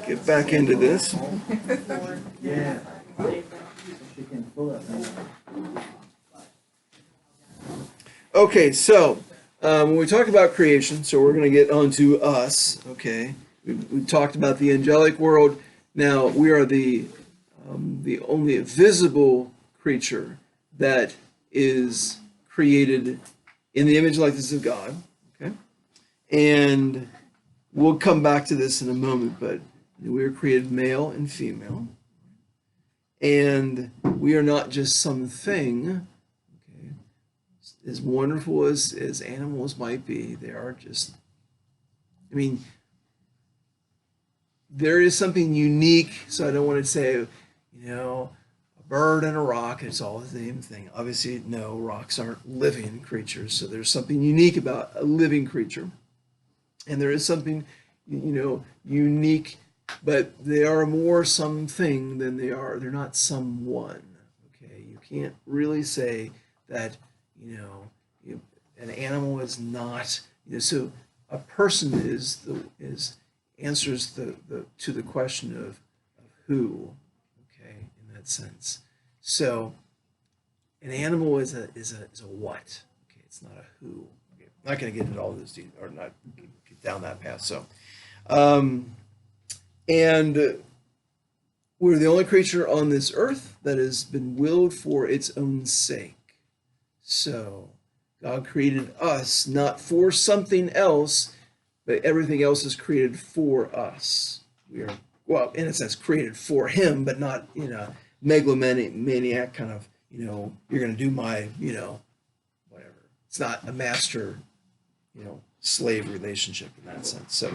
Get back into this. Yeah. Okay, so when we talk about creation, so we're going to get onto us. Okay, we've talked about the angelic world. Now we are the only visible creature that is created in the image and likeness of God. Okay, and we'll come back to this in a moment, but we are created male and female, and we are not just something. Okay, as wonderful as animals might be, they are just. I mean, there is something unique. So I don't want to say, a bird and a rock, it's all the same thing. Obviously, no, rocks aren't living creatures. So there's something unique about a living creature. And there is something, unique, but they are more something than they are. They're not someone. Okay, you can't really say that, an animal is not. So a person answers to the question of who. Okay, in that sense. So an animal is a what. Okay, it's not a who. Okay, I'm not going to get into all this detail, or not get down that path. So, and we're the only creature on this earth that has been willed for its own sake. So God created us not for something else, but everything else is created for us. We are, well, in a sense, created for Him, but not in a megalomaniac kind of, you're going to do my, whatever. It's not a master, slave relationship in that sense. So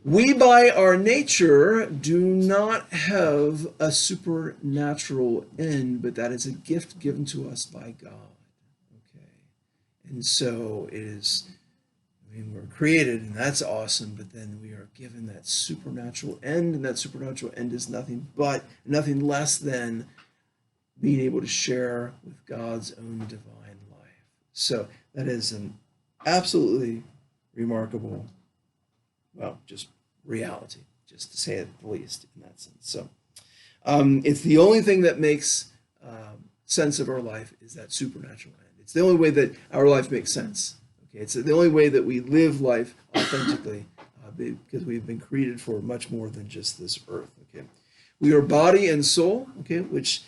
we, by our nature, do not have a supernatural end, but that is a gift given to us by God. Okay, and so it is. We're created, and that's awesome, but then we are given that supernatural end, and that supernatural end is nothing less than being able to share with God's own divine life. So that is an absolutely remarkable, just reality, just to say it the least in that sense. So it's the only thing that makes sense of our life is that supernatural end. It's the only way that our life makes sense. It's the only way that we live life authentically because we've been created for much more than just this earth. Okay, we are body and soul. Okay, which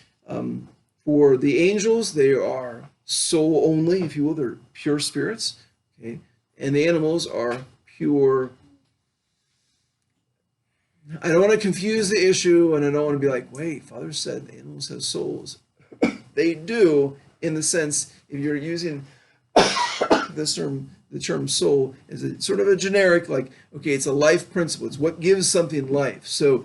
for the angels they are soul only, if you will. They're pure spirits. Okay, and the animals are pure. I don't want to confuse the issue, and I don't want to be like, wait, Father said the animals have souls. They do, in the sense if you're using the term soul is a sort of a generic, like, okay, it's a life principle. It's what gives something life. So,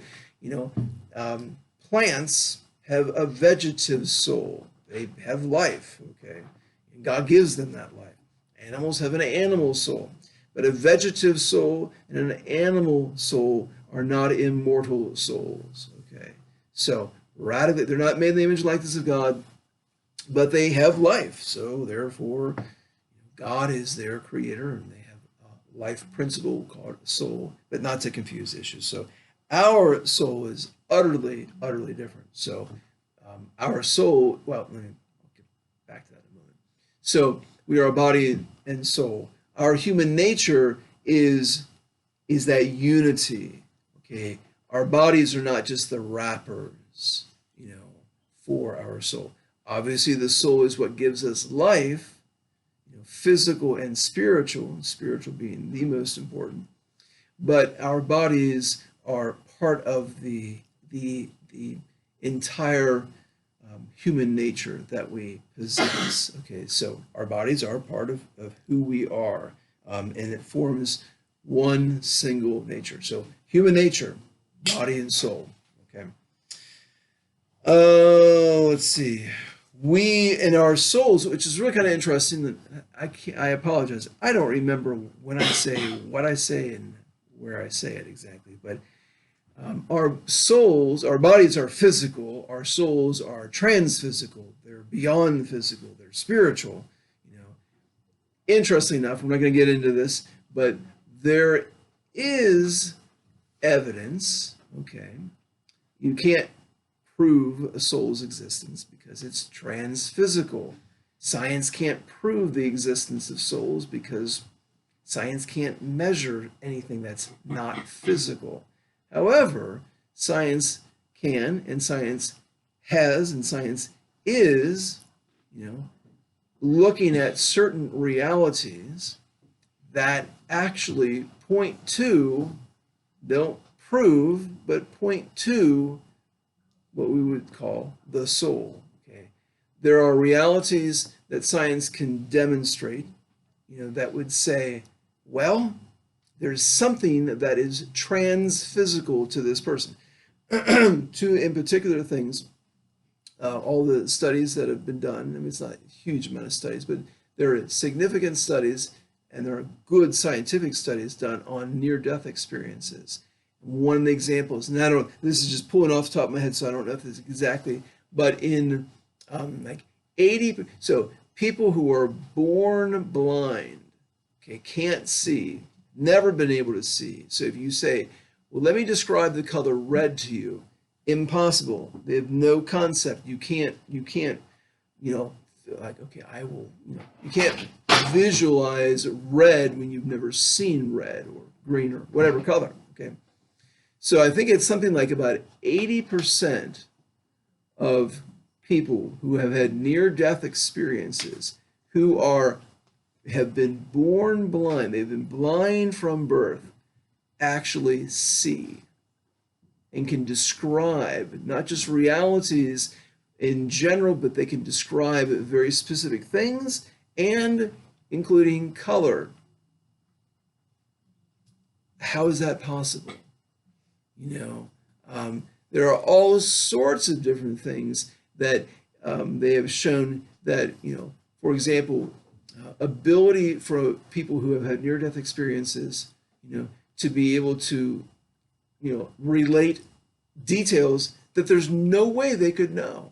plants have a vegetative soul. They have life, okay? And God gives them that life. Animals have an animal soul. But a vegetative soul and an animal soul are not immortal souls, okay? So, radically, they're not made in the image and likeness of God, but they have life. So, therefore, God is their creator, and they have a life principle called soul, but not to confuse issues. So our soul is utterly, utterly different. So our soul, I'll get back to that in a moment. So we are a body and soul. Our human nature is that unity, okay? Our bodies are not just the wrappers, for our soul. Obviously, the soul is what gives us life, physical and spiritual being the most important, but our bodies are part of the entire human nature that we possess. Okay, so our bodies are part of who we are, and it forms one single nature. So human nature, body and soul. Okay. Let's see. We in our souls, which is really kind of interesting. I apologize. I don't remember when I say what I say and where I say it exactly. But our souls, our bodies are physical. Our souls are transphysical. They're beyond physical. They're spiritual. Interesting enough, I'm not going to get into this, but there is evidence. Okay, you can't prove a soul's existence because it's transphysical. Science can't prove the existence of souls because science can't measure anything that's not physical. However, science can, and science has, and science is, looking at certain realities that actually point to, don't prove, but point to what we would call the soul. Okay, there are realities that science can demonstrate, that would say, well, there's something that is transphysical to this person. Two in particular things, all the studies that have been done, I mean, it's not a huge amount of studies, but there are significant studies and there are good scientific studies done on near-death experiences. One of the examples, and I don't, this is just pulling off the top of my head, so I don't know if it's exactly, but in like 80, so people who are born blind, okay, can't see, never been able to see. So if you say, well, let me describe the color red to you, impossible. They have no concept. You can't, like, okay, I will, you can't visualize red when you've never seen red or green or whatever color, okay? So I think it's something like about 80% of people who have had near-death experiences who have been born blind, they've been blind from birth, actually see and can describe not just realities in general, but they can describe very specific things and including color. How is that possible? There are all sorts of different things that they have shown that, for example, ability for people who have had near-death experiences, to be able to, relate details that there's no way they could know.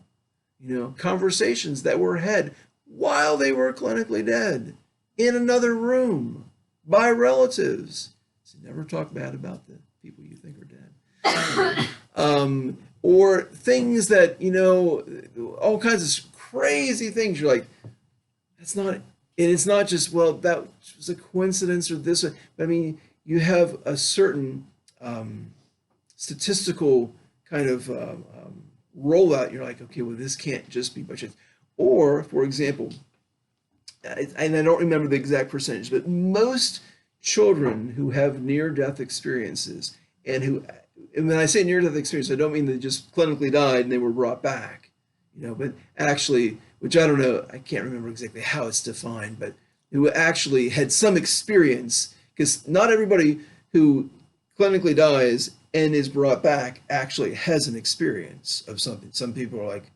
Conversations that were had while they were clinically dead in another room by relatives. So never talk bad about the people you think are dead. Or things that, all kinds of crazy things. You're like, that's not, and it's not just, well, that was a coincidence or this. But I mean, you have a certain statistical kind of rollout. You're like, okay, well, this can't just be by chance. Or, for example, and I don't remember the exact percentage, but most children who have near-death experiences and when I say near-death experience, I don't mean they just clinically died and they were brought back, but actually, which I don't know, I can't remember exactly how it's defined, but who actually had some experience, because not everybody who clinically dies and is brought back actually has an experience of something. Some people are like,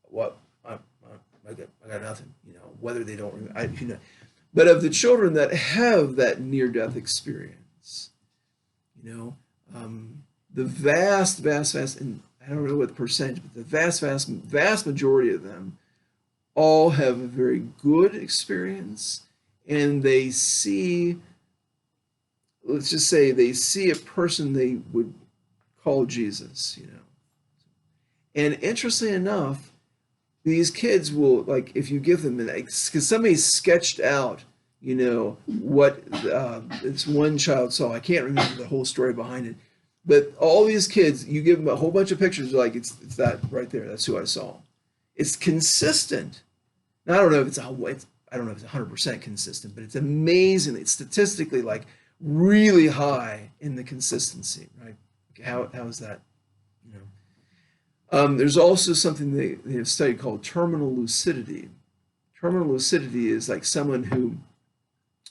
what? I got nothing, whether they don't remember, But of the children that have that near-death experience, the vast, and I don't know what the percentage, but the vast majority of them all have a very good experience, and they see, let's just say they see a person they would call Jesus, And interestingly enough, these kids will, like, if you give them, because somebody sketched out, what this one child saw. I can't remember the whole story behind it. But all these kids, you give them a whole bunch of pictures, like, it's that right there. That's who I saw. It's consistent. Now, I don't know if it's 100% consistent, but it's amazing. It's statistically, like, really high in the consistency, right? Okay, how is that? There's also something they have studied called terminal lucidity. Terminal lucidity is like someone who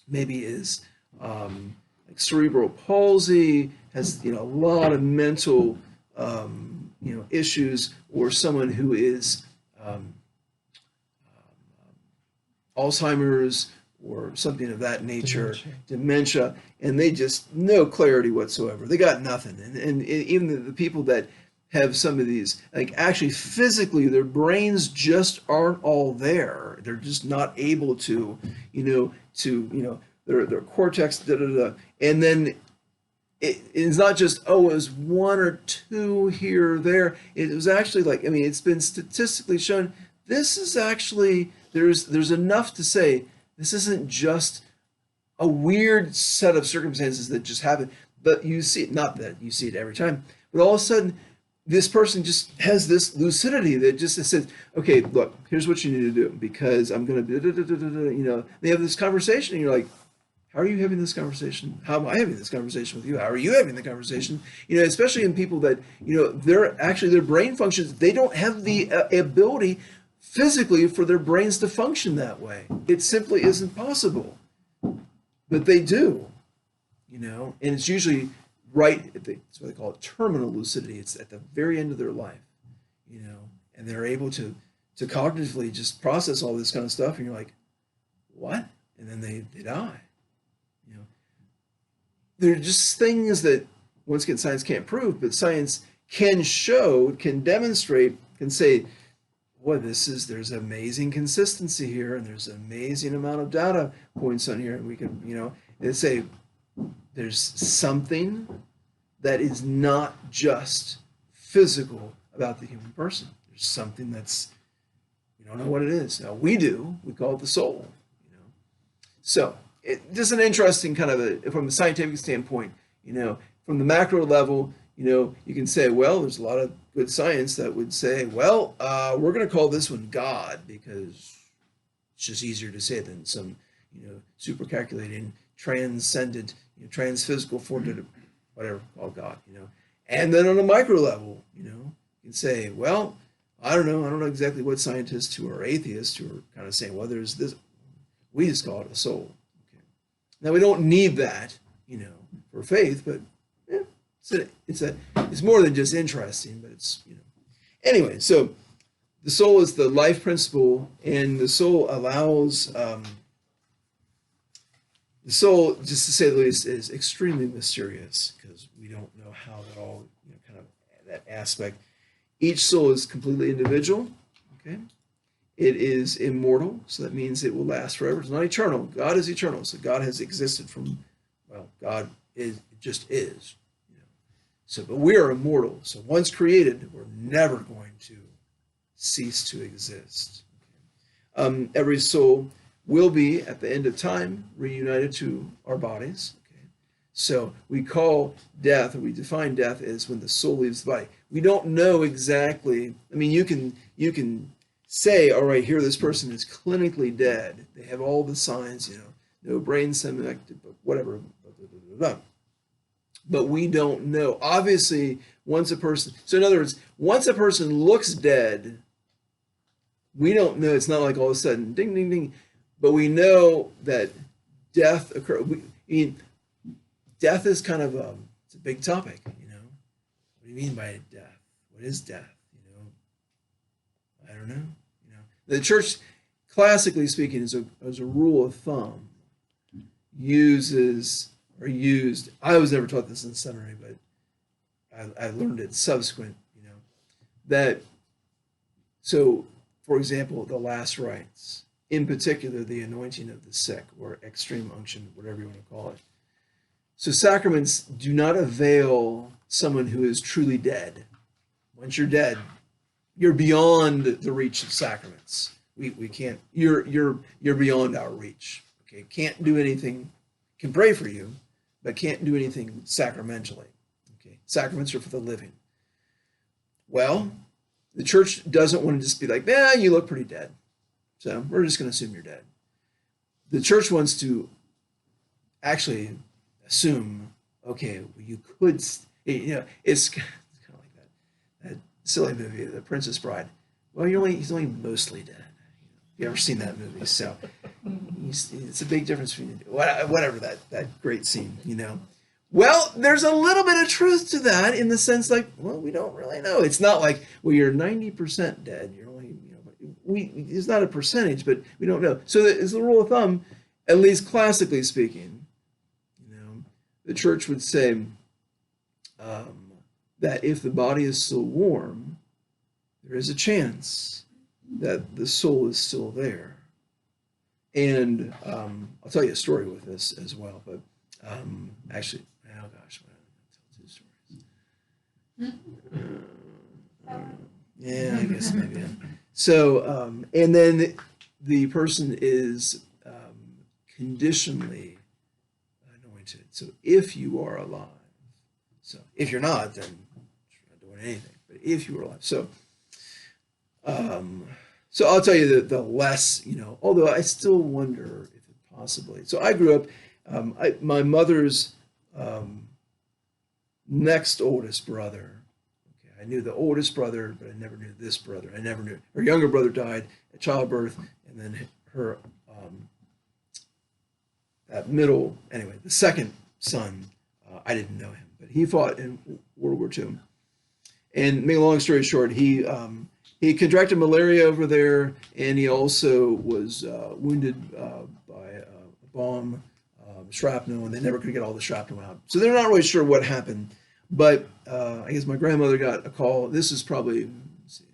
maybe is like cerebral palsy, has a lot of mental issues, or someone who is Alzheimer's or something of that nature, dementia, and they just no clarity whatsoever. They got nothing, and even the people that have some of these, like, actually physically their brains just aren't all there. They're just not able to, their cortex, and then it's not just, oh, it was one or two here or there. It was actually like, I mean, it's been statistically shown this is actually, there's enough to say this isn't just a weird set of circumstances that just happen, but you see it, not that you see it every time, but all of a sudden this person just has this lucidity that just says, okay, look, here's what you need to do because I'm going to, you know, they have this conversation and you're like, how are you having this conversation? How am I having this conversation with you? How are you having the conversation? You know, especially in people that, you know, they're actually, their brain functions, they don't have the ability physically for their brains to function that way. It simply isn't possible. But they do, you know, and it's usually right at it's what they call it, terminal lucidity. It's at the very end of their life, you know, and they're able to cognitively just process all this kind of stuff. And you're like, what? And then they die. You know, they're just things that, once again, science can't prove, but science can show, can demonstrate, can say, boy, there's amazing consistency here, and there's an amazing amount of data points on here, and we can, you know, and say there's something that is not just physical about the human person. There's something that's, we don't know what it is. Now we do, we call it the soul, you know. So just an interesting kind of from a scientific standpoint, you know, from the macro level, you know, you can say, well, there's a lot of good science that would say, well, we're going to call this one God because it's just easier to say than some, you know, super calculating, transcendent, you know, transphysical form, whatever, called God, you know. And then on a micro level, you know, you can say, well, I don't know exactly what scientists who are atheists who are kind of saying, well, there's this, we just call it a soul. Okay. Now we don't need that, you know, for faith, but it's more than just interesting, but it's, you know. Anyway, so the soul is the life principle, and the soul allows, the soul, just to say the least, is extremely mysterious because we don't know how that all, you know, kind of that aspect. Each soul is completely individual, okay? It is immortal, so that means it will last forever. It's not eternal. God is eternal, so God has existed from, well, God is, it just is. So, but we are immortal. So once created, we're never going to cease to exist. Okay. Every soul will be, at the end of time, reunited to our bodies. Okay. So we call death, or we define death as when the soul leaves the body. We don't know exactly. I mean, you can say, all right, here this person is clinically dead. They have all the signs, you know, no brain stem, whatever. But we don't know. Obviously, once a person, so in other words, once a person looks dead, we don't know. It's not like all of a sudden, ding, ding, ding. But we know that death occurs. I mean, death is kind of it's a big topic, you know. What do you mean by death? What is death? You know, I don't know. You know, the church, classically speaking, as a rule of thumb, used. I was never taught this in seminary, but I learned it subsequent, you know, that, so, for example, the last rites, in particular, the anointing of the sick, or extreme unction, whatever you want to call it. So sacraments do not avail someone who is truly dead. Once you're dead, you're beyond the reach of sacraments. We can't, you're beyond our reach. Okay, can't do anything, can pray for you, but can't do anything sacramentally. Okay, sacraments are for the living. Well, the church doesn't want to just be like, nah, you look pretty dead, so we're just going to assume you're dead. The church wants to actually assume, okay, well, you could, you know, it's kind of like that silly movie, The Princess Bride. Well, he's only mostly dead. You ever seen that movie? So it's a big difference between whatever that great scene, you know. Well, there's a little bit of truth to that in the sense like, well, we don't really know. It's not like, well, you're 90% dead. You're only, you know, it's not a percentage, but we don't know. So as a rule of thumb, at least classically speaking, you know, the church would say that if the body is still warm, there is a chance that the soul is still there. And I'll tell you a story with this as well, but actually, oh gosh, I don't know. Yeah, I guess maybe. So, and then the person is conditionally anointed. So if you are alive, so if you're not, then you're not doing anything. But if you are alive, so I'll tell you the less, although I still wonder if it possibly. So I grew up, my mother's next oldest brother. Okay, I knew the oldest brother, but I never knew this brother. I never knew her younger brother died at childbirth, and then her that middle, anyway, the second son, I didn't know him, but he fought in World War II. And make a long story short, he contracted malaria over there, and he also was wounded by a bomb, shrapnel, and they never could get all the shrapnel out. So they're not really sure what happened. But I guess my grandmother got a call. This is probably, let's see,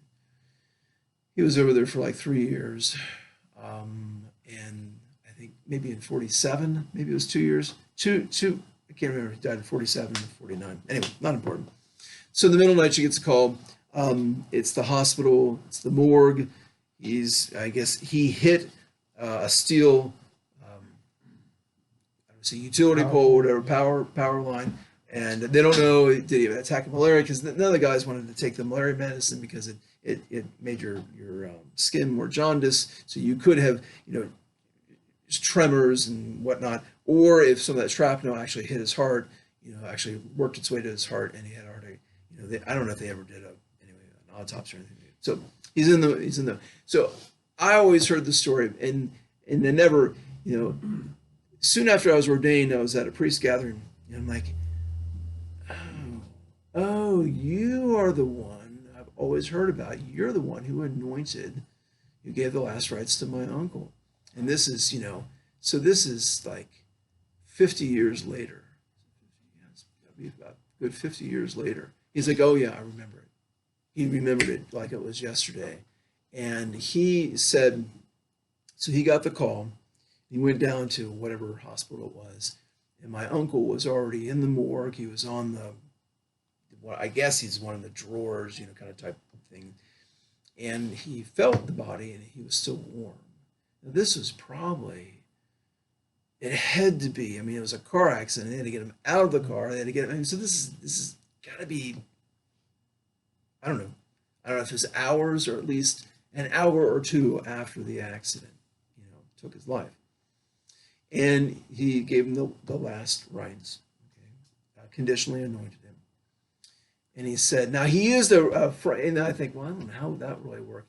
he was over there for like 3 years. And I think maybe in 47, maybe it was 2 years. I can't remember. He died in 47 or 49. Anyway, not important. So in the middle of the night, she gets a call. It's the hospital. It's the morgue. I guess he hit a steel, I don't say utility pole, whatever, power line. And they don't know, did he attack malaria? Because none of the guys wanted to take the malaria medicine because it made your skin more jaundiced. So you could have, tremors and whatnot. Or if some of that shrapnel actually hit his heart, actually worked its way to his heart and he had a heart attack. I don't know if they ever did an autopsy or anything. So he's in the. So I always heard the story, and they never, soon after I was ordained, I was at a priest gathering, and I'm like, oh, you are the one I've always heard about. You're the one who gave the last rites to my uncle. And this is, so this is like 50 years later. It's gotta be about a good 50 years later. He's like, oh yeah, I remember it. He remembered it like it was yesterday. And he said, so he got the call. He went down to whatever hospital it was. And my uncle was already in the morgue. He was on I guess he's one of the drawers, kind of type of thing. And he felt the body and he was still warm. Now, this was it had to be, it was a car accident. They had to get him out of the car. They had to get him. So this is got to be, I don't know if it was hours or at least an hour or two after the accident, took his life. And he gave him the last rites, okay? Conditionally anointed him. And he said, now he used and I think, well, I don't know how that really worked.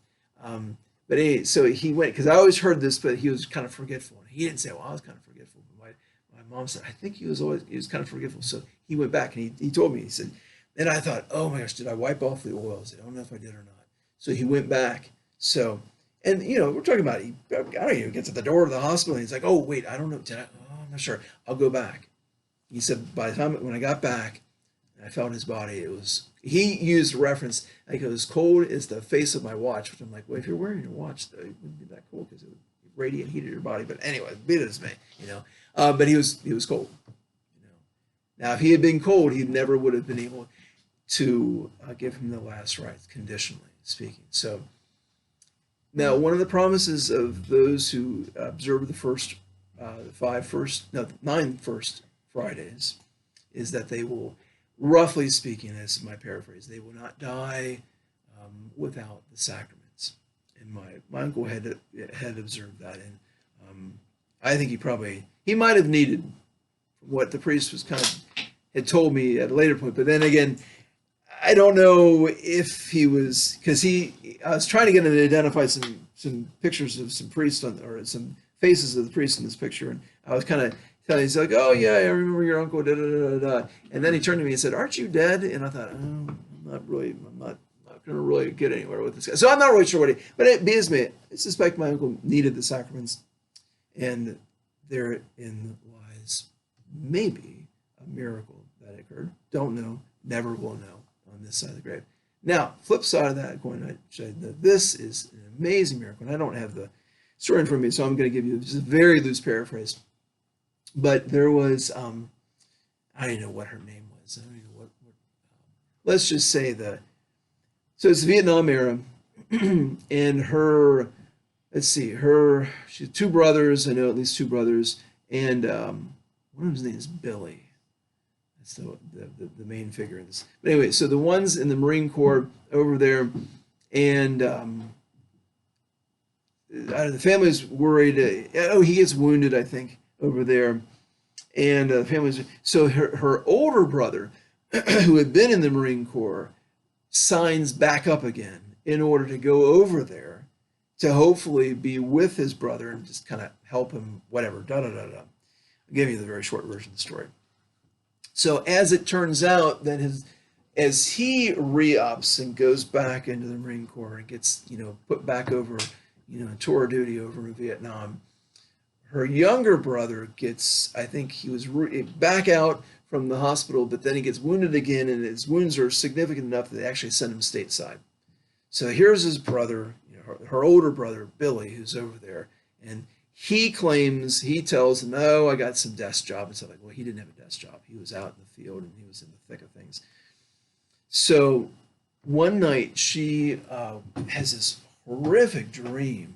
But anyway, so he went, because I always heard this, but he was kind of forgetful. And he didn't say, well, I was kind of forgetful. But my mom said, I think he was kind of forgetful. So he went back and he told me, he said, and I thought, oh my gosh, did I wipe off the oils? I don't know if I did or not. So he went back. So, and we're talking about, I don't even get to the door of the hospital. And he's like, oh, wait, I don't know. I'm not sure. I'll go back. He said, by the time, when I got back, I felt his body. He used a reference, like it was cold as the face of my watch, which I'm like, well, if you're wearing your watch, though, it wouldn't be that cold because it would radiate heat of your body. But anyway, be it as may, but he was cold. Now, if he had been cold, he never would have been able to give him the last rites, conditionally speaking. So now, one of the promises of those who observe the 9 first Fridays is that they will, roughly speaking, this is my paraphrase, they will not die without the sacraments. And my uncle had observed that, and I think he might have needed what the priest was had told me at a later point. But then again, I don't know if he was, because I was trying to get him to identify some pictures of some priests or some faces of the priests in this picture, and I was kind of telling him, he's like, oh yeah, I remember your uncle, da da da da. And then he turned to me and said, aren't you dead? And I thought, oh, I'm not going to really get anywhere with this guy. So I'm not really sure but it be as may, I suspect my uncle needed the sacraments, and therein lies maybe a miracle that occurred. Don't know, never will know on this side of the grave. Now, flip side of that coin, I said that this is an amazing miracle. And I don't have the story in front of me, so I'm going to give you just a very loose paraphrase. But there was, I don't even know what her name was. I don't even know let's just say so it's the Vietnam era, and let's see, she had two brothers. I know at least two brothers, and one of his name is Billy. That's the main figure in this. But anyway, so the ones in the Marine Corps over there, and the family's worried. He gets wounded, I think, over there, and the family's so her older brother, who had been in the Marine Corps, signs back up again in order to go over there to hopefully be with his brother and just kind of help him, whatever. Da da da da. I'll give you the very short version of the story. So as it turns out, that as he re-ups and goes back into the Marine Corps and gets put back over tour duty over in Vietnam, her younger brother gets, I think he was back out from the hospital, but then he gets wounded again, and his wounds are significant enough that they actually send him stateside. So here's his brother, her older brother Billy, who's over there, and he tells him, "Oh, I got some desk job," and so like, well, he didn't have a desk job. He was out in the field and he was in the thick of things. So one night she has this horrific dream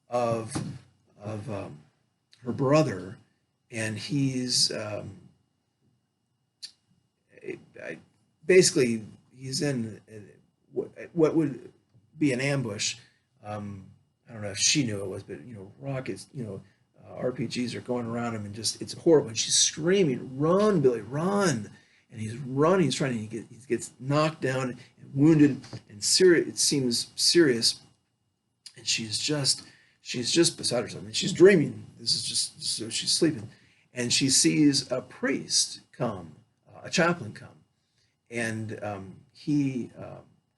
of her brother, and he's basically he's in what would be an ambush. I don't know if she knew it was, but rockets, RPGs are going around him, and it's horrible. And she's screaming, "Run, Billy, run!" And he's running. He's trying to he gets knocked down and wounded, and serious. It seems serious, and she's just beside herself. I mean, she's dreaming. This is just so she's sleeping, and she sees a priest come, a chaplain come, and he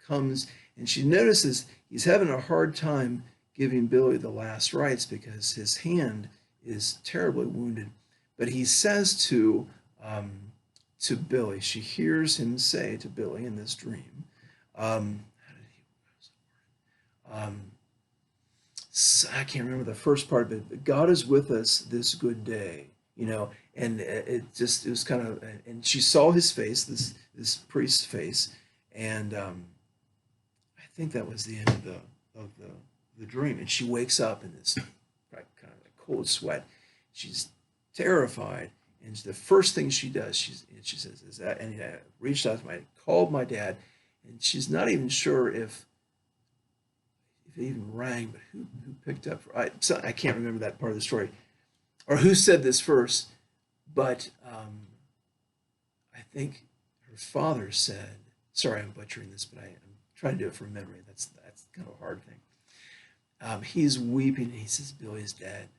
comes, and she notices he's having a hard time giving Billy the last rites because his hand is terribly wounded. But he says to Billy, she hears him say to Billy in this dream, how did he? I can't remember the first part, but God is with us this good day, and it was kind of, and she saw his face, this priest's face, and I think that was the end of the dream. And she wakes up in this kind of like cold sweat. She's terrified, and the first thing she does, she says, "Is that?" And I reached out called my dad, and she's not even sure if it even rang, but who picked up? I can't remember that part of the story, or who said this first, but I think her father said, sorry, I'm butchering this, but I'm trying to do it from memory. That's kind of a hard thing. He's weeping, and he says, "Billy's dead."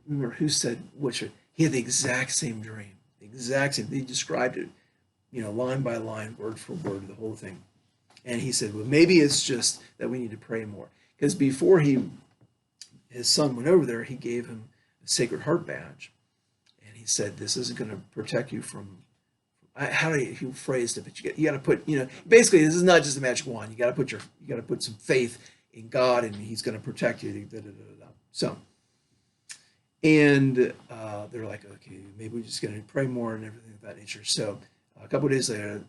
Remember who said which? He had the exact same dream, the exact same. They described it, line by line, word for word, the whole thing. And he said, "Well, maybe it's just that we need to pray more." Because before his son went over there, he gave him a Sacred Heart badge, and he said, "This isn't going to protect you from." How he phrased it, but you got to put, basically, this is not just a magic wand. You got to put some faith in God, and He's going to protect you. So, and they're like, okay, maybe we're just going to pray more and everything of that nature. So, a couple of days later,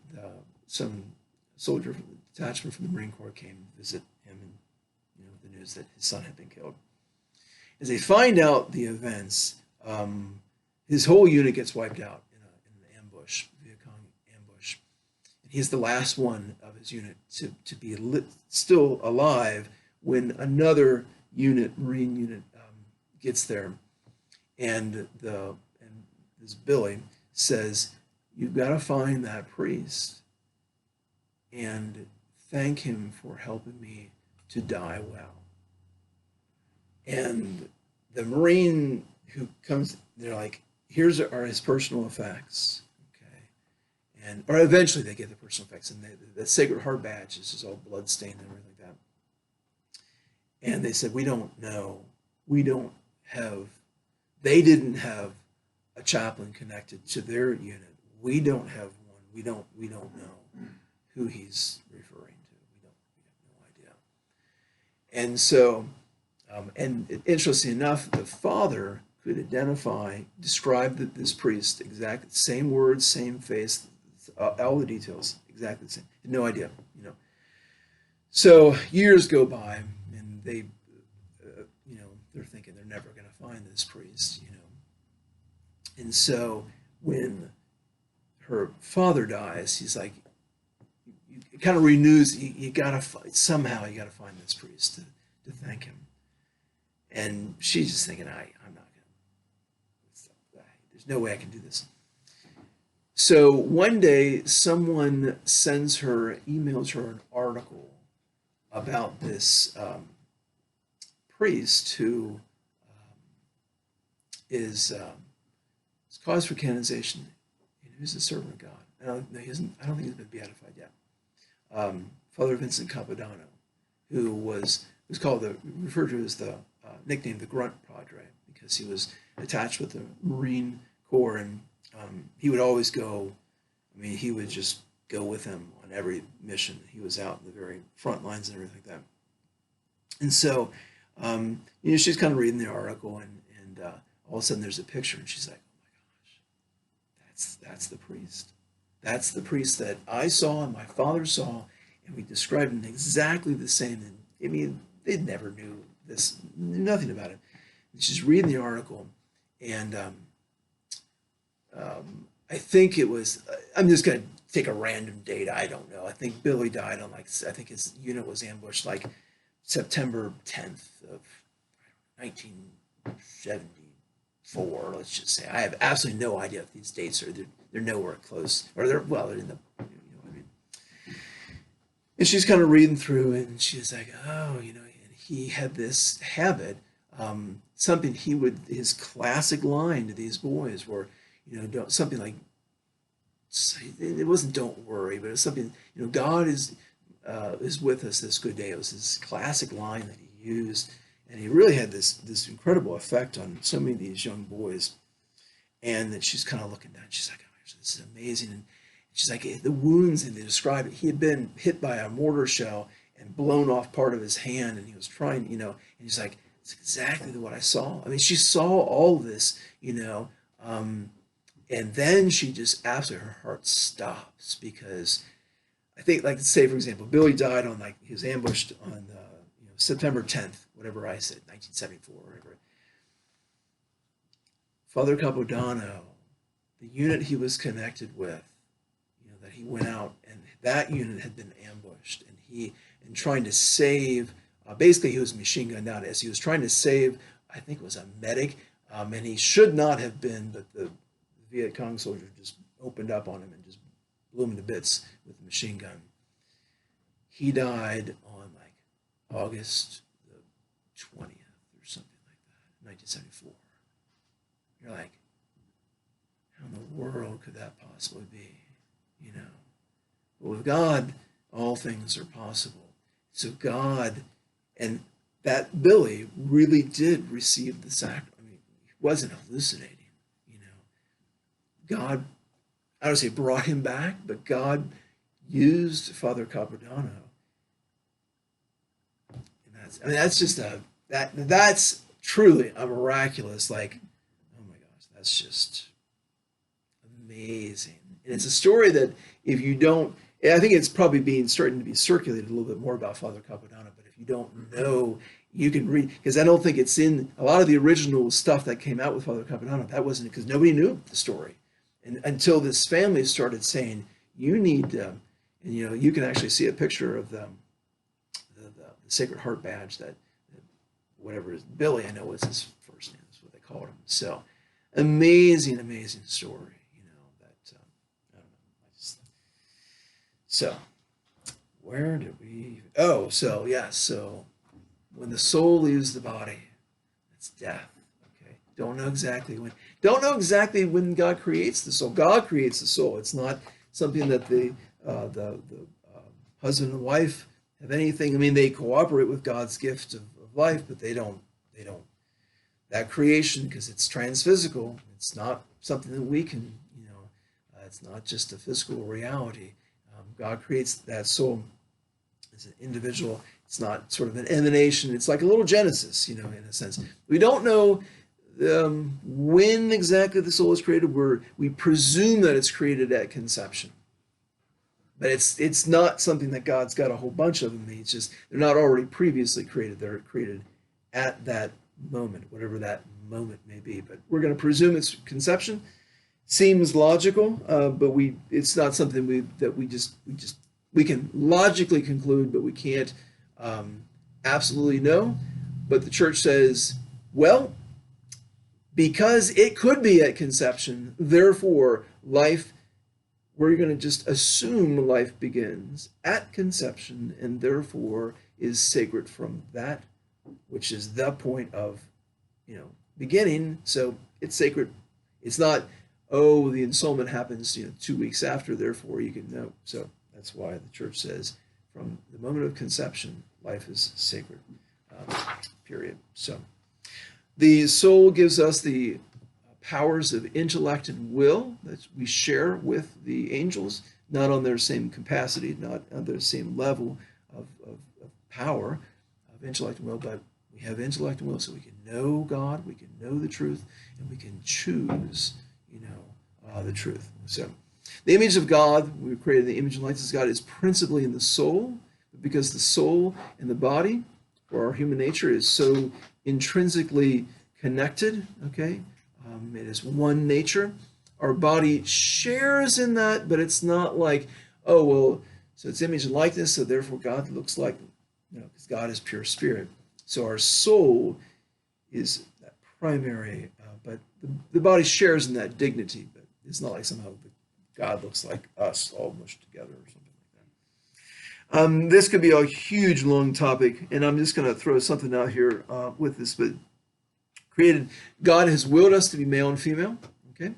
some soldier from the detachment from the Marine Corps came to visit him, and the news that his son had been killed. As they find out the events, his whole unit gets wiped out in an ambush. He's the last one of his unit to be still alive when another Marine unit, gets there, and this Billy says, "You've got to find that priest and thank him for helping me to die well." And the Marine who comes, they're like, "Here's are his personal effects." Or eventually they get the personal effects, and the Sacred Heart badge is just all bloodstained and everything like that. And they said, "We don't know. They didn't have a chaplain connected to their unit. We don't have one. We don't know who he's referring to. We have no idea." And so, and interesting enough, the father could describe this priest, exact same words, same face, all the details exactly the same. Had no idea, you know. So years go by, and they, you know, they're thinking they're never going to find this priest, you know. And so when her father dies, he's like, it kind of renews. You gotta somehow you gotta find this priest to thank him. And she's just thinking, I'm not gonna. There's no way I can do this. So one day, someone emails her an article about this priest who is cause for canonization. Who's a servant of God. I don't think he's been beatified yet. Father Vincent Capodanno, who was referred to as the nickname the Grunt Padre, because he was attached with the Marine Corps, and he would always go. I mean, he would just go with them on every mission. He was out in the very front lines and everything like that. And so, you know, she's kind of reading the article, and all of a sudden there's a picture, and she's like, that's the priest. That's the priest that I saw and my father saw, and we described him exactly the same. And I mean, they never knew nothing about him. And she's reading the article, and I think it was, I'm just going to take a random date. I don't know. I think Billy died on I think his unit was ambushed like September 10th of 1974, let's just say. I have absolutely no idea if these dates are, they're nowhere close, or they're in the, you know what I mean. And she's kind of reading through, and she's like, oh, you know, and he had this habit, something his classic line to these boys were, you know, something like, it wasn't "don't worry," but it was something, you know, God is with us this good day. It was his classic line that he used, and he really had this incredible effect on so many of these young boys. And that she's kind of looking down. She's like, oh, this is amazing. And she's like, the wounds, and they describe it. He had been hit by a mortar shell and blown off part of his hand, and he was trying, you know, and he's like, it's exactly what I saw. I mean, she saw all this, you know, and then she just absolutely, her heart stops, because I think, like, say, for example, Billy died on, like, he was ambushed on, you know, September 10th, whatever I said, 1974, whatever. Father Capodanno, the unit he was connected with, you know, that he went out, and that unit had been ambushed, and in trying to save, basically he was machine gunned down as he was trying to save, I think it was a medic, and he should not have been, but the Viet Cong soldier just opened up on him and just blew him to bits with the machine gun. He died on like August the 20th or something like that, 1974. You're like, how in the world could that possibly be? You know, but with God, all things are possible. So God, and that Billy really did receive the sacrament. I mean, he wasn't hallucinating. You know, God, I don't say brought him back, but God used Father Capodanno. And that's just that's truly a miraculous, like, oh my gosh, that's just amazing. And it's a story that if you don't, I think it's probably starting to be circulated a little bit more about Father Capodanno, but if you don't know, you can read, because I don't think it's in a lot of the original stuff that came out with Father Capodanno. That wasn't, because nobody knew the story. And until this family started saying, you need, and you know, you can actually see a picture of them, the Sacred Heart badge that whatever is Billy, I know was his first name, that's what they called him. So amazing, amazing story, you know, that, I don't know. So where did we, oh, so yeah, so when the soul leaves the body, it's death. Okay. Don't know exactly when God creates the soul. God creates the soul. It's not something that the husband and wife have anything. I mean, they cooperate with God's gift of life, but they don't that creation, because it's transphysical. It's not something that we can, you know, it's not just a physical reality. God creates that soul as an individual. It's not sort of an emanation. It's like a little Genesis, you know, in a sense. We don't know when exactly the soul is created. We presume that it's created at conception. But it's not something that God's got a whole bunch of them. It's just they're not already previously created. They're created at that moment, whatever that moment may be. But we're going to presume it's conception. Seems logical, but it's not something we can logically conclude, but we can't absolutely know. But the church says, well, because it could be at conception, therefore life, we're going to just assume life begins at conception and therefore is sacred from that, which is the point of, beginning. So it's sacred. It's not, oh, the ensoulment happens, 2 weeks after, therefore you can know. So that's why the church says from the moment of conception, life is sacred, period. So the soul gives us the powers of intellect and will that we share with the angels, not on their same capacity, not on their same level of power, of intellect and will, but we have intellect and will so we can know God, we can know the truth, and we can choose, the truth. So the image of God, we were created in the image and likeness of God, is principally in the soul, because the soul and the body, or our human nature, is so intrinsically connected, okay? It is one nature. Our body shares in that, but it's not like, oh, well, so it's image and likeness, so therefore God looks like, because God is pure spirit. So our soul is that primary, but the body shares in that dignity, but it's not like somehow God looks like us all mushed together or something like that. This could be a huge, long topic, and I'm just going to throw something out here with this, but God has willed us to be male and female, okay?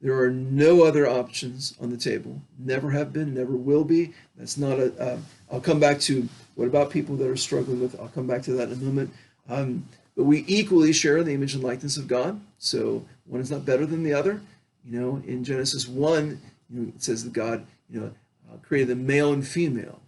There are no other options on the table. Never have been, never will be. That's not I'll come back to what about people that are struggling with, I'll come back to that in a moment. But we equally share the image and likeness of God, so one is not better than the other. In Genesis 1, it says that God, created the male and female,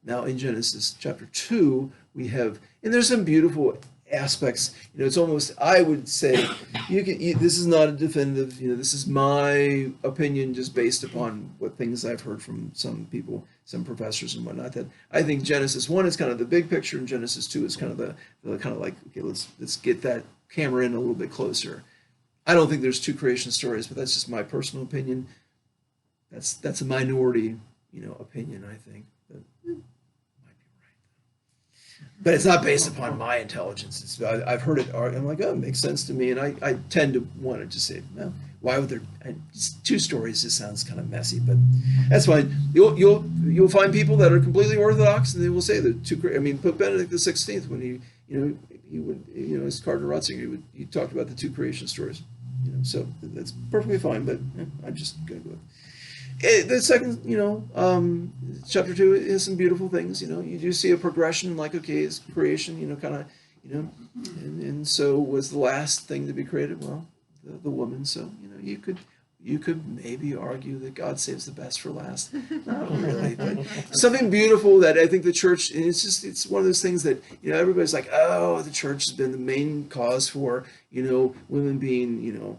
Now in Genesis chapter 2, we have, and there's some beautiful aspects, it's almost, I would say, this is not a definitive, this is my opinion just based upon what things I've heard from some people, some professors and whatnot, that I think Genesis 1 is kind of the big picture and Genesis 2 is kind of the kind of like, okay, let's get that camera in a little bit closer. I don't think there's two creation stories, but that's just my personal opinion. That's a minority, opinion, I think. But it's not based upon my intelligence. I've heard it. I'm like, oh, it makes sense to me, and I tend to want to just say, no, why would there? Two stories just sounds kind of messy, but that's fine. You'll find people that are completely orthodox, and they will say that two. I mean, Pope Benedict XVI, when he would, as Cardinal Ratzinger, he talked about the two creation stories. So that's perfectly fine. But I'm just gonna go. The second, chapter 2 has some beautiful things. You do see a progression, like, okay, it's creation, kind of, and so was the last thing to be created, well, the woman. So, you could maybe argue that God saves the best for last. Not really, but something beautiful that I think the church, and it's one of those things that, everybody's like, oh, the church has been the main cause for, women being,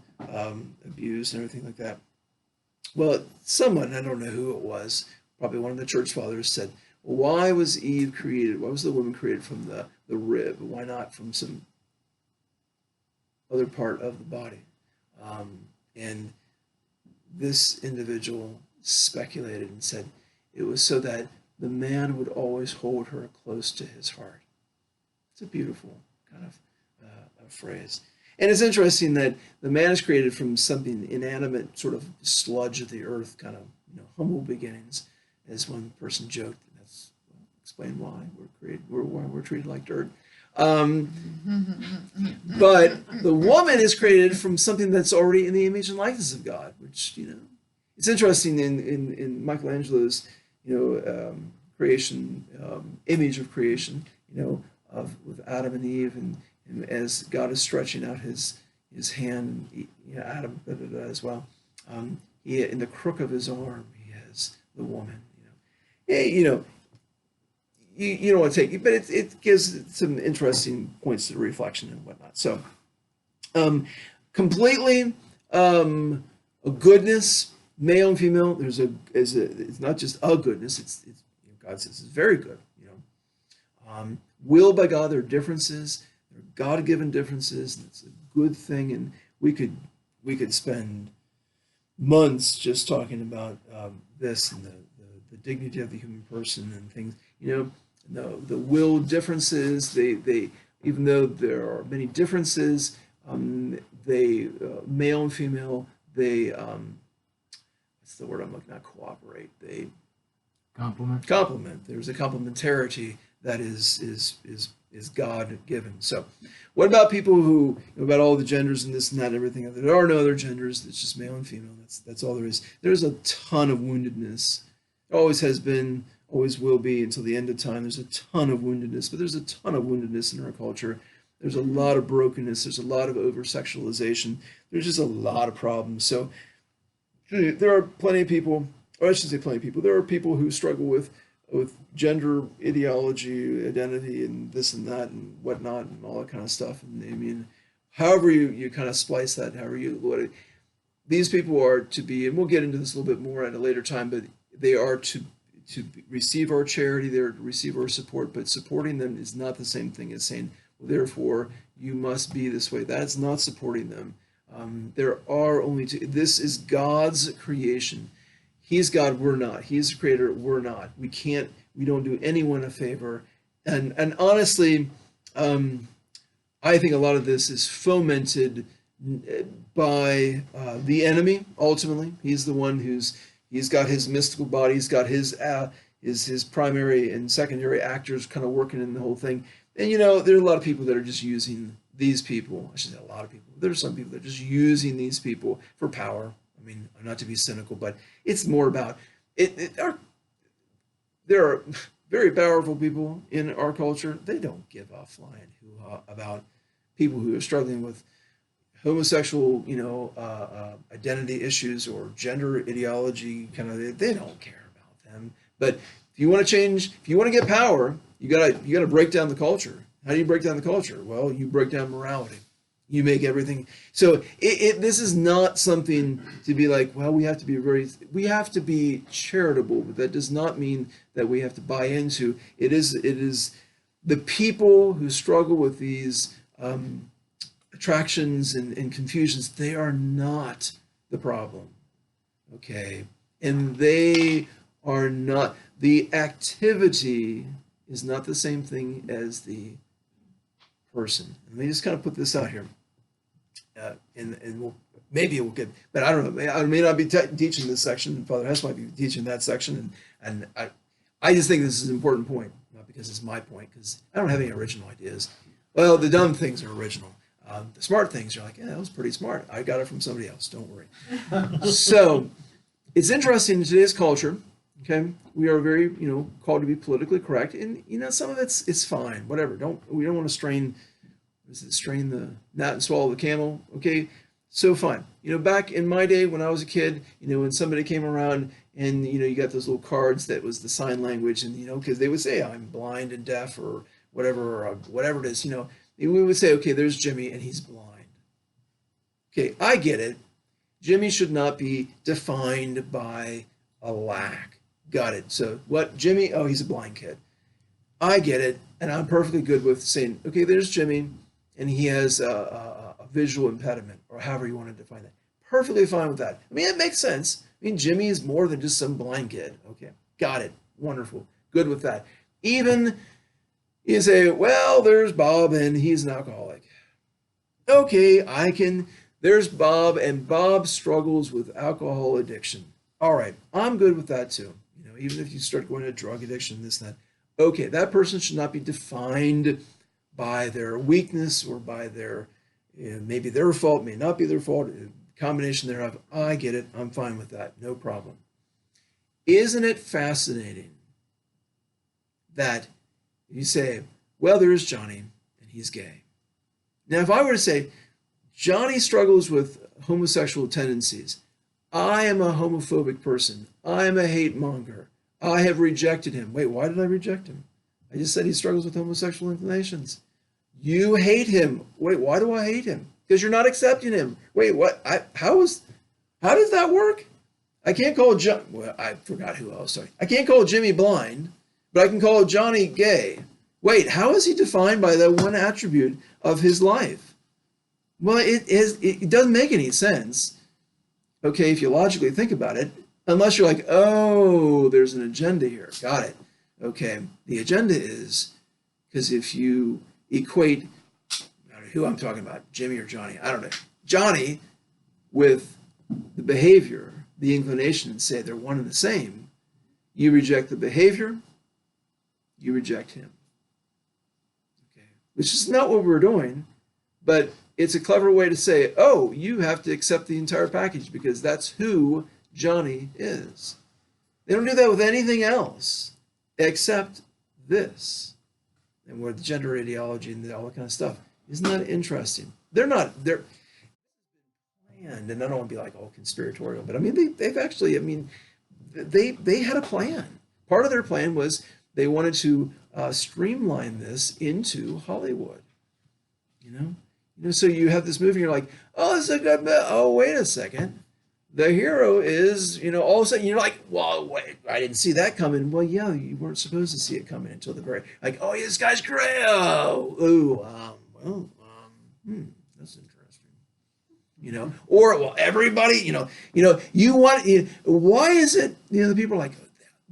abused and everything like that. Well, someone, I don't know who it was, probably one of the church fathers said, well, why was Eve created? Why was the woman created from the rib? Why not from some other part of the body? And this individual speculated and said it was so that the man would always hold her close to his heart. It's a beautiful kind of phrase. And it's interesting that the man is created from something inanimate, sort of sludge of the earth, kind of humble beginnings, as one person joked. And that's explain why we're treated like dirt. But the woman is created from something that's already in the image and likeness of God, which it's interesting in Michelangelo's creation, image of creation, with Adam and Eve and as God is stretching out his hand, Adam as well, in the crook of his arm, he has the woman. You don't want to take it, but it gives some interesting points to reflection and whatnot. So, completely a goodness male and female, it's not just a goodness. God says it's very good. Will by God, there are differences. There are God-given differences. And it's a good thing, and we could spend months just talking about this and the dignity of the human person and things. The will differences. They even though there are many differences, they male and female. They what's the word I'm looking at? Cooperate. They Compliment. complement. There's a complementarity that is God given. So, what about people who about all the genders and this and that and everything? There are no other genders. It's just male and female. That's all there is. There's a ton of woundedness. It always has been, always will be until the end of time. There's a ton of woundedness, but there's a ton of woundedness in our culture. There's a lot of brokenness. There's a lot of over-sexualization. There's just a lot of problems. So there are plenty of people, or I should say plenty of people. There are people who struggle with gender ideology, identity, and this and that and whatnot and all that kind of stuff. And I mean, however you kind of splice that, however you look at it, these people are to be, and we'll get into this a little bit more at a later time, but they are to receive our charity, they're to receive our support, but supporting them is not the same thing as saying, well, therefore, you must be this way. That's not supporting them. There are only two. This is God's creation. He's God, we're not. He's the creator, we're not. We don't do anyone a favor. And honestly, I think a lot of this is fomented by the enemy, ultimately. He's the one he's got his mystical body, he's got his primary and secondary actors kind of working in the whole thing. And there are a lot of people that are just using these people. I should say a lot of people. There are some people that are just using these people for power. I mean, not to be cynical, but it's more about there are very powerful people in our culture. They don't give a flying hoo-ha about people who are struggling with homosexual, identity issues or gender ideology. They don't care about them. But if you want to change, if you want to get power, you gotta break down the culture. How do you break down the culture? Well, you break down morality. You make everything. So this is not something to be like, well, we have to be charitable, but that does not mean that we have to buy into. It is the people who struggle with these attractions and confusions. They are not the problem. Okay. And they are not, the activity is not the same thing as the person. Let me just kind of put this out here, and maybe it will get, but I don't know. I may not be teaching this section. Father Hess might be teaching that section, and I just think this is an important point, not because it's my point, because I don't have any original ideas. Well, the dumb things are original. The smart things, you're like, yeah, that was pretty smart. I got it from somebody else. Don't worry. So it's interesting in today's culture. Okay, we are very, called to be politically correct, and some of it's fine. Whatever. We don't want to strain the gnat and swallow the camel. Okay, so fine. Back in my day when I was a kid, when somebody came around and you got those little cards that was the sign language, and because they would say I'm blind and deaf or whatever it is. We would say, okay, there's Jimmy and he's blind. Okay, I get it. Jimmy should not be defined by a lack. Got it. So what, Jimmy? Oh, he's a blind kid. I get it, and I'm perfectly good with saying, okay, there's Jimmy, and he has a visual impediment, or however you want to define that. Perfectly fine with that. I mean, it makes sense. I mean, Jimmy is more than just some blind kid. Okay, got it. Wonderful. Good with that. Even you say, well, there's Bob, and he's an alcoholic. Okay, there's Bob, and Bob struggles with alcohol addiction. All right, I'm good with that too. Even if you start going to drug addiction, this and that. Okay, that person should not be defined by their weakness or by their, maybe their fault, may not be their fault, a combination thereof. I get it. I'm fine with that. No problem. Isn't it fascinating that you say, well, there's Johnny and he's gay. Now, if I were to say, Johnny struggles with homosexual tendencies, I am a homophobic person. I am a hate monger. I have rejected him. Wait, why did I reject him? I just said he struggles with homosexual inclinations. You hate him. Wait, why do I hate him? Because you're not accepting him. Wait, what? How does that work? I can't call John, well, I forgot who else, sorry. I can't call Jimmy blind, but I can call Johnny gay. Wait, how is he defined by that one attribute of his life? Well, it doesn't make any sense, okay, if you logically think about it, unless you're like, oh, there's an agenda here. Got it. Okay, the agenda is, because if you equate, I don't know who I'm talking about, Jimmy or Johnny, I don't know, Johnny with the behavior, the inclination, and say they're one and the same, you reject the behavior, you reject him. Okay, which is not what we're doing, but it's a clever way to say, oh, you have to accept the entire package because that's who Johnny is. They don't do that with anything else except this. And with gender ideology and all that kind of stuff. Isn't that interesting? They're planned, and I don't want to be like all conspiratorial, but I mean, they've actually, I mean, they had a plan. Part of their plan was they wanted to streamline this into Hollywood, you know? So you have this movie, you're like, oh, this is a good movie. Oh, wait a second. The hero is, all of a sudden you're like, well, wait, I didn't see that coming. Well, yeah, you weren't supposed to see it coming until the very, like, oh, this guy's great. That's interesting. Or, well, everybody, you want, why is it, the people are like,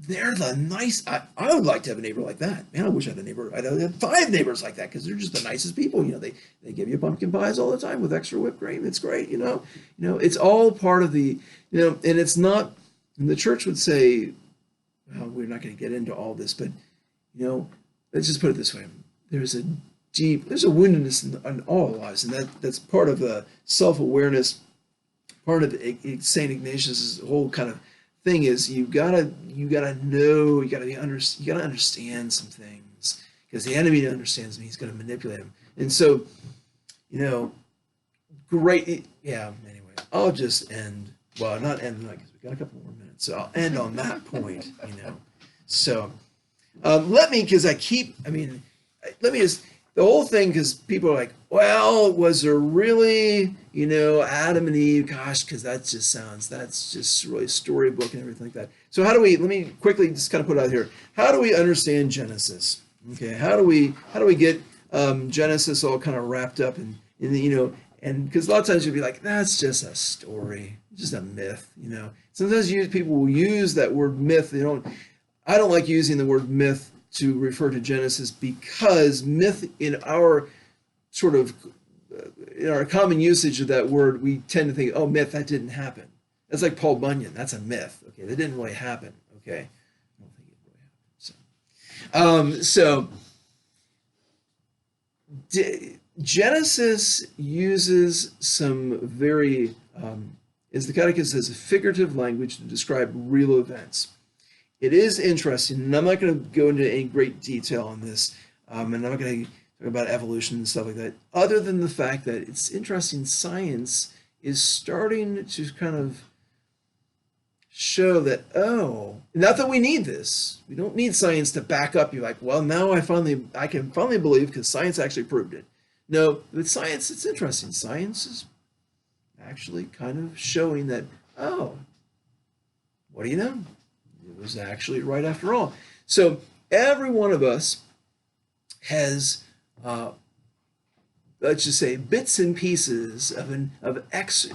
they're the nice, I would like to have a neighbor like that. Man, I wish I had a neighbor, I'd have 5 neighbors like that because they're just the nicest people. They give you pumpkin pies all the time with extra whipped cream. It's great, it's all part of the, and it's not, and the church would say, well, we're not going to get into all this, but, let's just put it this way. There's a woundedness in all our lives, and that's part of the self-awareness, part of St. Ignatius's whole kind of thing is you gotta know, you gotta understand some things because the enemy understands me, he's gonna manipulate him. And so, great, yeah, anyway, I'll just end, well, not end because we got a couple more minutes, so I'll end on that point, So, let me just, the whole thing, because people are like, well, was there really, Adam and Eve? Gosh, because that's just really storybook and everything like that. So let me quickly just kind of put it out here. How do we understand Genesis? Okay, how do we get Genesis all kind of wrapped up in and because a lot of times you'll be like, that's just a story, just a myth, Sometimes people will use that word myth. I don't like using the word myth to refer to Genesis because myth in our sort of in our common usage of that word, we tend to think, oh, myth, that didn't happen. That's like Paul Bunyan, that's a myth. Okay, that didn't really happen. Okay, I don't think it really happened. Genesis uses some very, as the Catechism says, figurative language to describe real events. It is interesting, and I'm not going to go into any great detail on this, and I'm not going to talk about evolution and stuff like that, other than the fact that it's interesting, science is starting to kind of show that, not that we need this. We don't need science to back up. You're like, well, now I can finally believe because science actually proved it. No, with science, it's interesting. Science is actually kind of showing that, what do you know? It was actually right after all. So every one of us has, let's just say, bits and pieces of an X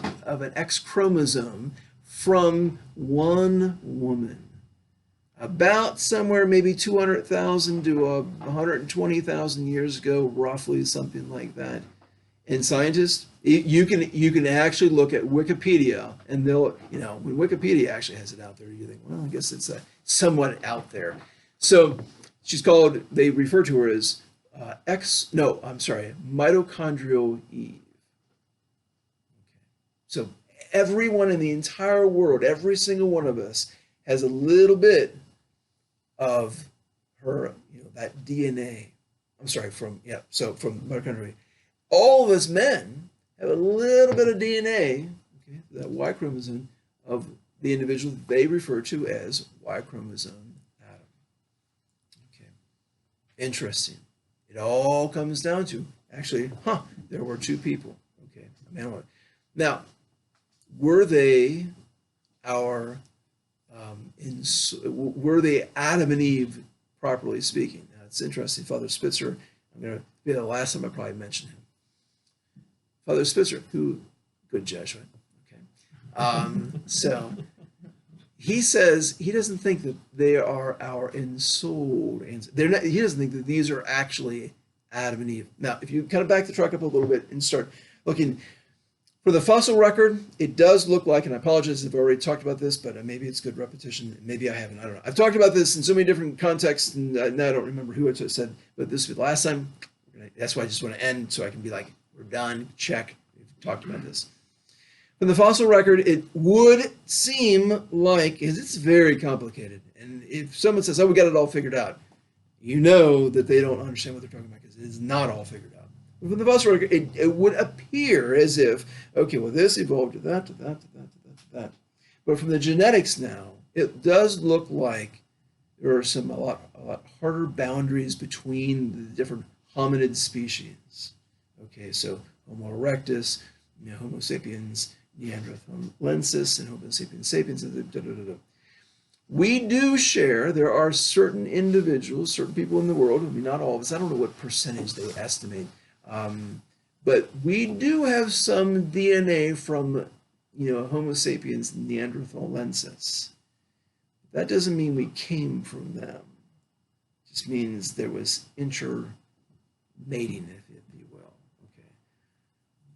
chromosome from one woman. About somewhere maybe 200,000 to 120,000 years ago, roughly something like that. And scientists, you can actually look at Wikipedia, and they'll, when Wikipedia actually has it out there, you think, well, I guess it's somewhat out there. So they refer to her as mitochondrial Eve. Okay. So everyone in the entire world, every single one of us, has a little bit of her, that DNA. From mitochondria. All of us men have a little bit of DNA, okay, that Y chromosome of the individual that they refer to as Y chromosome Adam. Okay, interesting. It all comes down to, actually, there were 2 people. Okay, now, were they our were they Adam and Eve, properly speaking? Now, it's interesting. Father Spitzer, I'm going to be the last time I probably mention him. Father Spitzer, who, good Jesuit. Okay. So he says he doesn't think that they are our ensouled ancestors. They're not, he doesn't think that these are actually Adam and Eve. Now, if you kind of back the truck up a little bit and start looking, for the fossil record, it does look like, and I apologize if I've already talked about this, but maybe it's good repetition. Maybe I haven't. I don't know. I've talked about this in so many different contexts, and now I don't remember who it said, but this was the last time. That's why I just want to end so I can be like, we're done, check. We've talked about this. From the fossil record, it would seem like, it's very complicated. And if someone says, oh, we got it all figured out, you know that they don't understand what they're talking about because it is not all figured out. But from the fossil record, it would appear as if, okay, well, this evolved to that, to that, to that, to that, to that. But from the genetics now, it does look like there are a lot harder boundaries between the different hominid species. Okay, so Homo erectus, Homo sapiens, Neanderthalensis, and Homo sapiens sapiens. We do share, there are certain individuals, certain people in the world, I mean, not all of us, I don't know what percentage they estimate, but we do have some DNA from, Homo sapiens neanderthalensis. That doesn't mean we came from them. It just means there was intermating, if you will. Okay.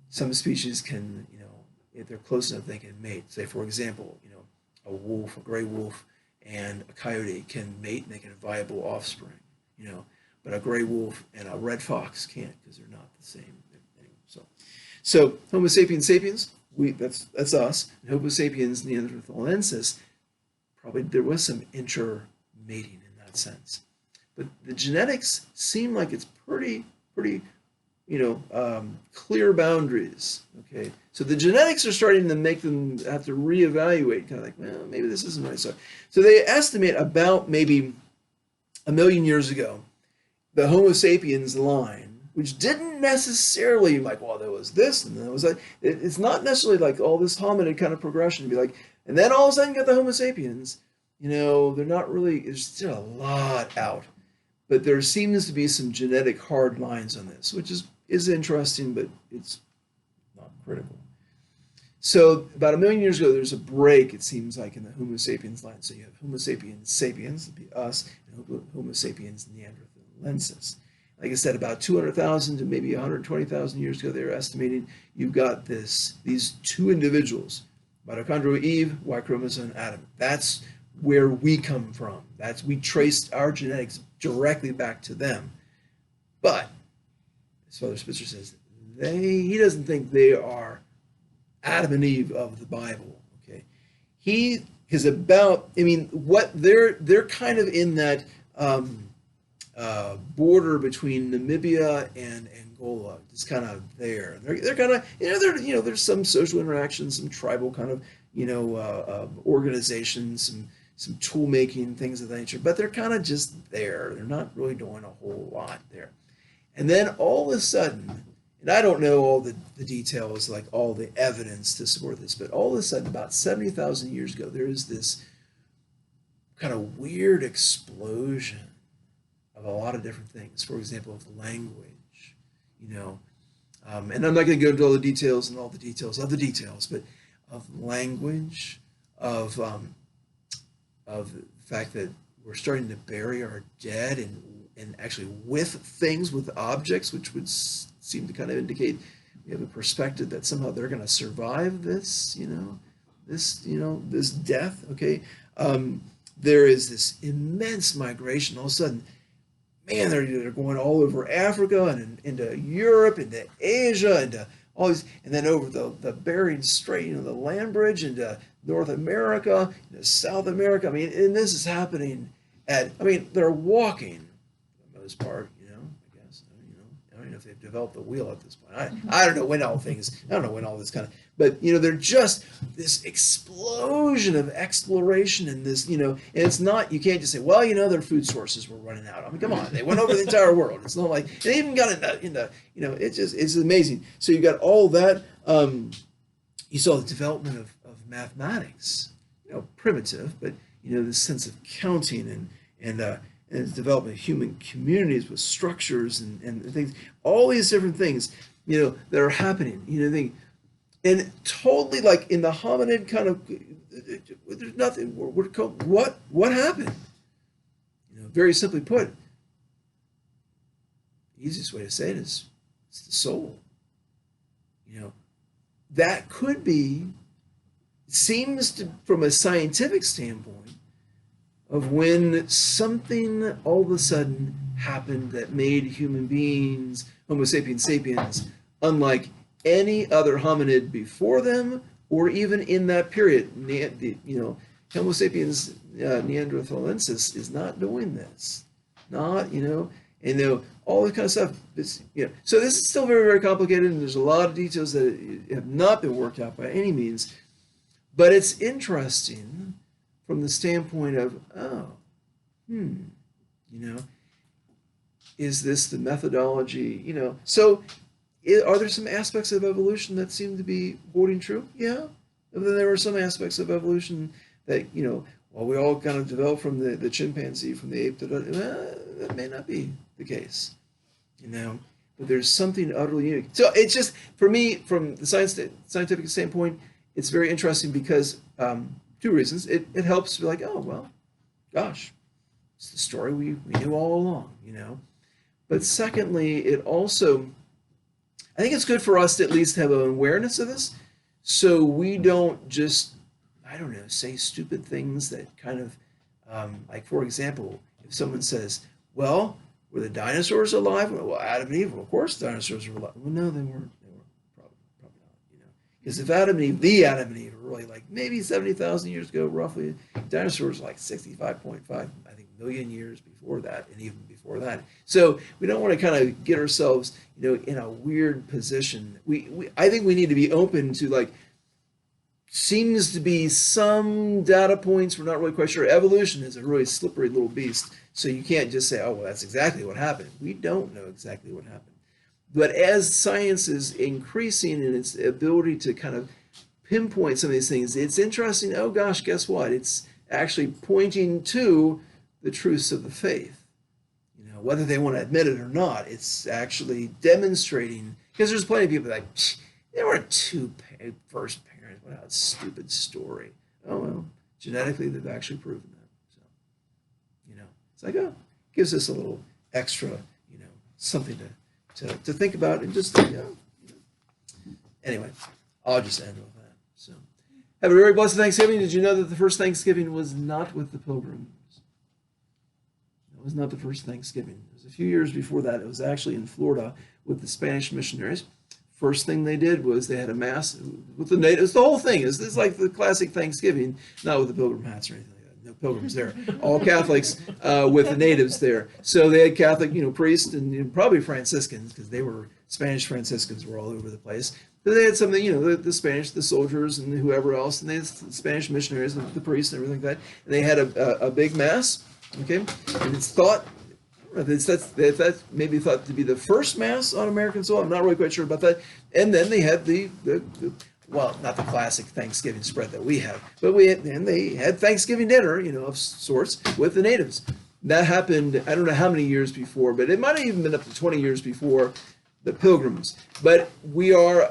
Some species can, if they're close enough, they can mate. Say, for example, a wolf, a gray wolf, and a coyote can mate and they can have viable offspring, but a gray wolf and a red fox can't because they're not the same. Anyway, so Homo sapiens sapiens, that's us. And Homo sapiens neanderthalensis, probably there was some intermating in that sense. But the genetics seem like it's pretty clear boundaries. Okay, so the genetics are starting to make them have to reevaluate, kind of like, well, maybe this isn't right. So they estimate about maybe 1 million years ago, the Homo sapiens line, which didn't necessarily like, well, there was this and there was that. It's not necessarily like all this hominid kind of progression to be like, and then all of a sudden you got the Homo sapiens. They're not really. There's still a lot out, but there seems to be some genetic hard lines on this, which is interesting, but it's not critical. So about 1 million years ago, there's a break, it seems like, in the Homo sapiens line. So you have Homo sapiens sapiens, that'd be us, and Homo sapiens neanderthalensis. Like I said, about 200,000 to maybe 120,000 years ago, they're estimating you've got these two individuals, mitochondrial Eve, Y chromosome Adam. That's where we come from. We traced our genetics directly back to them. But as Father Spitzer says, he doesn't think they are Adam and Eve of the Bible. Okay, he is about. I mean, what they're kind of in that border between Namibia and Angola. It's kind of there. They're kind of there's some social interactions, some tribal kind of organizations, some tool making, things of that nature. But they're kind of just there. They're not really doing a whole lot there. And then all of a sudden, and I don't know all the details, like all the evidence to support this, but all of a sudden, about 70,000 years ago, there is this kind of weird explosion of a lot of different things. For example, of language, and I'm not going to go into all the details and all the details of the details, but of language, of the fact that we're starting to bury our dead and actually with things, with objects, which would seem to kind of indicate we have a perspective that somehow they're going to survive this, this death. Okay, there is this immense migration. All of a sudden, man, they're going all over Africa and into Europe, into Asia, into all these, and then over the Bering Strait, the land bridge, into North America, into South America. I mean, and this is happening they're walking for the most part, I guess. I don't know if they've developed the wheel at this point. I don't know when all this kind of, but they're just this explosion of exploration and this, and it's not, you can't just say, well, their food sources were running out. I mean, come on, they went over the entire world. It's not like they even got into it's amazing. So you got all that. You saw the development of mathematics. primitive, but this sense of counting and the development of human communities with structures and things, all these different things, that are happening, and totally like in the hominid kind of, there's nothing. What happened? Very simply put, the easiest way to say it is it's the soul. That could be, seems to, from a scientific standpoint, of when something all of a sudden happened that made human beings, Homo sapiens sapiens, unlike any other hominid before them, or even in that period. Homo sapiens neanderthalensis is not doing this. Not, all that kind of stuff. So this is still very, very complicated, and there's a lot of details that have not been worked out by any means. But it's interesting from the standpoint of, is this the methodology? So are there some aspects of evolution that seem to be holding true? Yeah. And then there are some aspects of evolution that, well, we all kind of developed from the chimpanzee, from the ape, that may not be the case, but there's something utterly unique. So it's just, for me, from the scientific standpoint, it's very interesting because two reasons. It helps to be like, oh, well, gosh, it's the story we knew all along, But secondly, it also, I think it's good for us to at least have an awareness of this, so we don't just, say stupid things that kind of, like, for example, if someone says, well, were the dinosaurs alive? Well, Adam and Eve, well, of course dinosaurs were alive. Well, no, they weren't. They were probably not, Because if Adam and Eve were really like maybe 70,000 years ago, roughly, dinosaurs were like 65.5, I think, million years before that, and even before that. So we don't want to kind of get ourselves, in a weird position. I think we need to be open to, like, seems to be some data points, we're not really quite sure. Evolution is a really slippery little beast, so you can't just say, oh, well, that's exactly what happened. We don't know exactly what happened. But as science is increasing in its ability to kind of pinpoint some of these things, it's interesting, oh gosh, guess what? It's actually pointing to the truths of the faith. Whether they want to admit it or not, it's actually demonstrating, because there's plenty of people like, there were two first parents. What a stupid story. Oh, well, genetically, they've actually proven that. So, it's like, oh, gives us a little extra, something to think about and just, Anyway, I'll just end with that. So, have a very blessed Thanksgiving. Did you know that the first Thanksgiving was not with the Pilgrims? It was not the first Thanksgiving. It was a few years before that. It was actually in Florida with the Spanish missionaries. First thing they did was they had a mass with the natives. The whole thing is like the classic Thanksgiving, not with the pilgrim hats or anything like that. No pilgrims there. All Catholics with the natives there. So they had Catholic, priests and probably Franciscans, because they were Spanish Franciscans were all over the place. But they had something, the Spanish, the soldiers and whoever else, and they had the Spanish missionaries, the priests and everything like that. And they had a big mass, okay? And it's thought, that's maybe thought to be the first mass on American soil. I'm not really quite sure about that. And then they had the well, not the classic Thanksgiving spread that we have, but they had Thanksgiving dinner, of sorts with the natives. That happened, I don't know how many years before, but it might have even been up to 20 years before the Pilgrims. But we're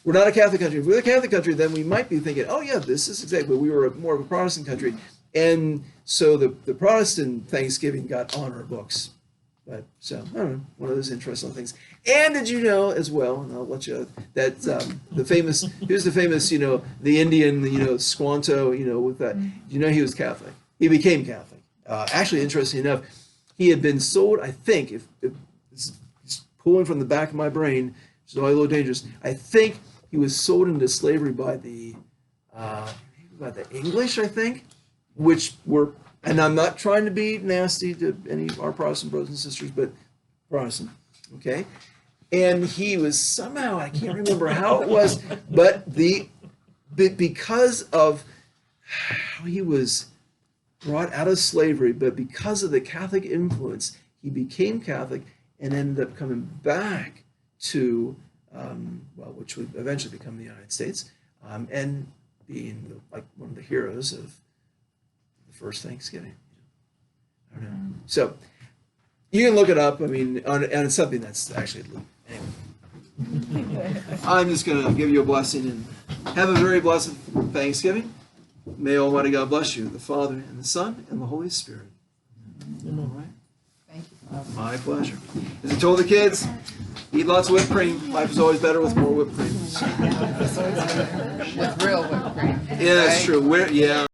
not a Catholic country. If we're a Catholic country, then we might be thinking, oh yeah, this is exactly, we were more of a Protestant country. And so the Protestant Thanksgiving got on our books. But so, I don't know, one of those interesting things. And did you know as well, and I'll let you, that here's the famous, the Indian, Squanto, with that, he was Catholic. He became Catholic. Actually, interesting enough, he had been sold, I think, if it's pulling from the back of my brain, which is always a little dangerous, I think he was sold into slavery by the English, I think, which were, and I'm not trying to be nasty to any of our Protestant brothers and sisters, but Protestant, okay? And he was somehow, I can't remember how it was, but because of how he was brought out of slavery, but because of the Catholic influence, he became Catholic and ended up coming back to, which would eventually become the United States, and being like one of the heroes of the first Thanksgiving. I don't know. So you can look it up. I mean, and it's something that's actually anyway. I'm just going to give you a blessing and have a very blessed Thanksgiving. May Almighty God bless you, the Father and the Son and the Holy Spirit. All right. Thank you. My pleasure. As I told the kids, eat lots of whipped cream. Life is always better with more whipped cream. With real whipped cream. Yeah, that's right? true. Yeah.